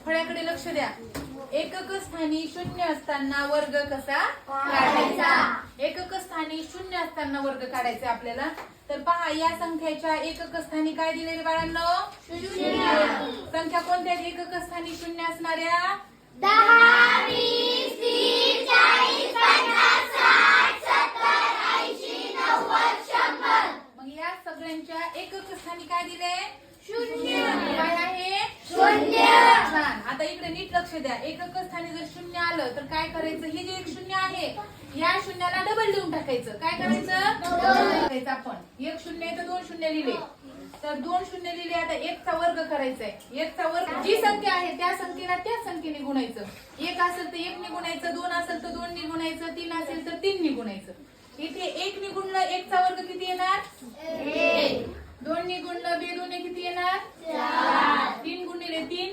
फळ्याकडे लक्ष द्या. एकक स्थानी शून्य असताना वर्ग कसा काढायचा. एकक स्थानी शून्य असताना वर्ग काढायचा आपल्याला. तर पहा या संख्येच्या एकक स्थानी काय दिलेले बाळांनो? शून्य. संख्या कोणत्या आहेत एकक स्थानी शून्य असणाऱ्या? 10, 20, 30, 40, 50, 60, 70, 80, 90, 100. मग या सगळ्यांच्या एकक स्थानी काय दिले? शून्य. काय आहे? शून्य. छान. आता इकडे नीट लक्ष द्या. एकक स्थानी जर शून्य आलं तर काय करायचं? हे जे एक शून्य आहे या शून्याला डबल देऊन टाकायचं. काय करायचं? डबल टाकायचं. आपण एक शून्य आहे तर दोन शून्य लिहिले. तर दोन शून्य लिहिले. आता एकचा वर्ग करायचा आहे. एकचा वर्ग जी संख्या आहे त्या संख्येला त्याच संख्येने गुणायचं. एक असेल तर एक ने गुणायचं, दोन असेल तर दोन ने गुणायचं, तीन असेल तर तीन ने गुणायचं. इथे एक ने गुणलं एकचा वर्ग किती येणार? एक. दोन ने गुणलं बेदोने किती येणार? चार. तीन गुणिले तीन,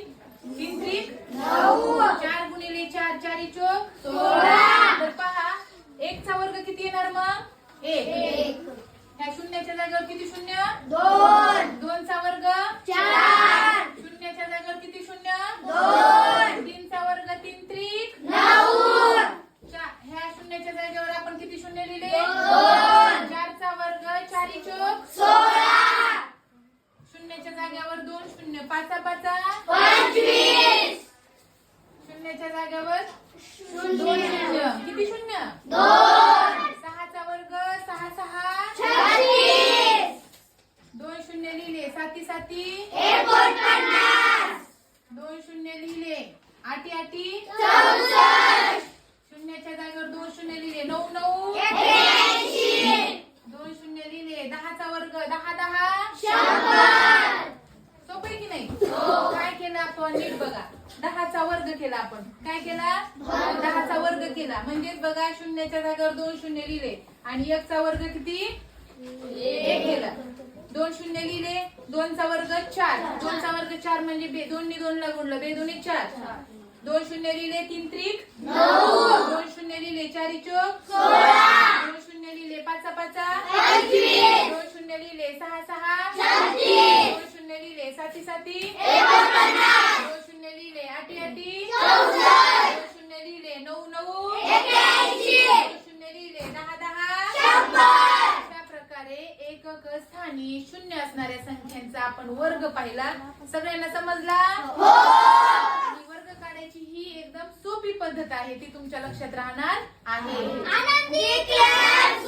तीन त्रिक 9. चार गुणिले चार, चारी चोक 16. तर पहा एकचा वर्ग किती येणार मग? एक. ह्या शून्याच्या जागेवर किती शून्य? 2. दोनचा वर्ग 4. शून्याच्या जागेवर किती शून्य? 2. तीनचा वर्ग 3 त्रिक 9. ह्या शून्याच्या जागेवर आपण किती शून्य लिहिले? 2. चारचा वर्ग चारी चोक 16. शून्याच्या जागेवर 2 शून्य, पाचा पाचा 25. शून्याच्या जागेवर 2 शून्य, किती शून्य? 2. सहाचा वर्ग 6 6 36. 2 शून्य लिहिले. साती साती 49. 2 शून्य लिहिले. आठी आठी 64. शून्याच्या जागेवर 2 शून्य लिहिले. 9 9 81. 2 शून्य लिहिले. 10चा वर्ग 10 10 100. सोपं आहे की नाही? काय केलं आपण? नीट बघा. 10चा वर्ग केला आपण. काय केला? 10चा वर्ग केला. म्हणजेच बघा शून्याच्या जागेवर 2 शून्य लिहिले आणि 1चा वर्ग किती? 1 केला. 2 शून्य लिहिले. 2चा वर्ग 4. 2चा वर्ग 4 म्हणजे 2 ने 2 ला गुणलं. 2 2 4. 2 शून्य लिहिले. 3 त्रिक 9. 2 शून्य लिहिले. चारी चोक 16. 2 शून्य लिहिले. पाचा पाचा 25. 2 शून्य लिहिले. 6 6 36. 2 शून्य लिहिले. साती साती 49. 2 शून्य लिहिले. आठी आठी 64. 2 शून्य लिहिले. 9 9 81. 2 शून्य लिहिले. 10 10 100. अशा प्रकारे एकक स्थानी शून्य असणाऱ्या संख्यांचा आपण वर्ग पाहिला. सगळ्यांना समजला? आणि वर्ग काढायची ही एकदम सोपी पद्धत आहे. ती तुमच्या लक्षात राहणार आहे. आनंदी क्लास